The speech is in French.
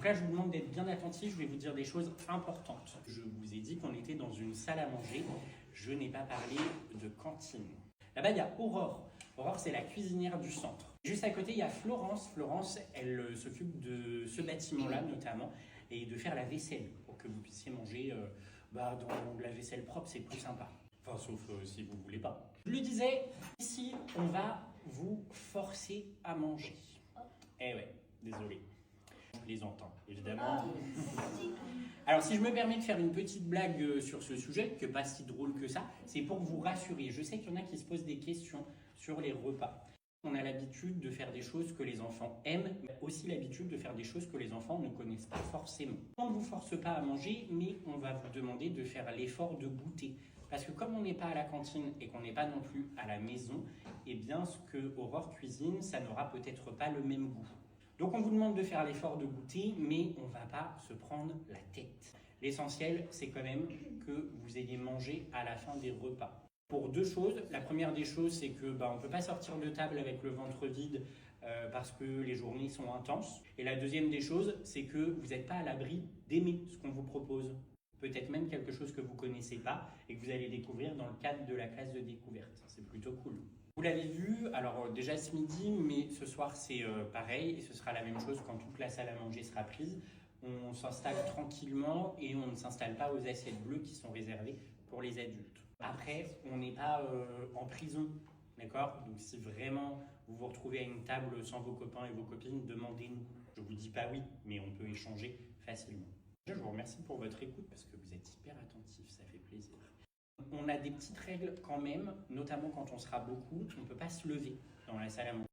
Donc là, je vous demande d'être bien attentifs, je vais vous dire des choses importantes. Je vous ai dit qu'on était dans une salle à manger, je n'ai pas parlé de cantine. Là-bas, il y a Aurore. Aurore, c'est la cuisinière du centre. Juste à côté, il y a Florence. Florence, elle s'occupe de ce bâtiment-là notamment et de faire la vaisselle pour que vous puissiez manger dans de la vaisselle propre, c'est plus sympa. Enfin, sauf si vous ne voulez pas. Je le disais, ici, on va vous forcer à manger. Eh ouais, désolé. Je les entends, évidemment. Alors, si je me permets de faire une petite blague sur ce sujet, que pas si drôle que ça, c'est pour vous rassurer. Je sais qu'il y en a qui se posent des questions sur les repas. On a l'habitude de faire des choses que les enfants aiment, mais aussi l'habitude de faire des choses que les enfants ne connaissent pas forcément. On ne vous force pas à manger, mais on va vous demander de faire l'effort de goûter. Parce que comme on n'est pas à la cantine et qu'on n'est pas non plus à la maison, eh bien ce que Aurore cuisine, ça n'aura peut-être pas le même goût. Donc on vous demande de faire l'effort de goûter, mais on ne va pas se prendre la tête. L'essentiel, c'est quand même que vous ayez mangé à la fin des repas. Pour deux choses. La première des choses, c'est que on ne peut pas sortir de table avec le ventre vide parce que les journées sont intenses. Et la deuxième des choses, c'est que vous n'êtes pas à l'abri d'aimer ce qu'on vous propose. Peut-être même quelque chose que vous ne connaissez pas et que vous allez découvrir dans le cadre de la classe de découverte. C'est plutôt cool. Vous l'avez vu, alors déjà ce midi, mais ce soir c'est pareil et ce sera la même chose quand toute la salle à manger sera prise. On s'installe tranquillement et on ne s'installe pas aux assiettes bleues qui sont réservées pour les adultes. Après, on n'est pas en prison, d'accord? Donc si vraiment vous vous retrouvez à une table sans vos copains et vos copines, demandez-nous. Je vous dis pas oui, mais on peut échanger facilement. Je vous remercie pour votre écoute parce que vous êtes hyper attentifs, ça fait plaisir. On a des petites règles quand même, notamment quand on sera beaucoup, on ne peut pas se lever dans la salle à manger.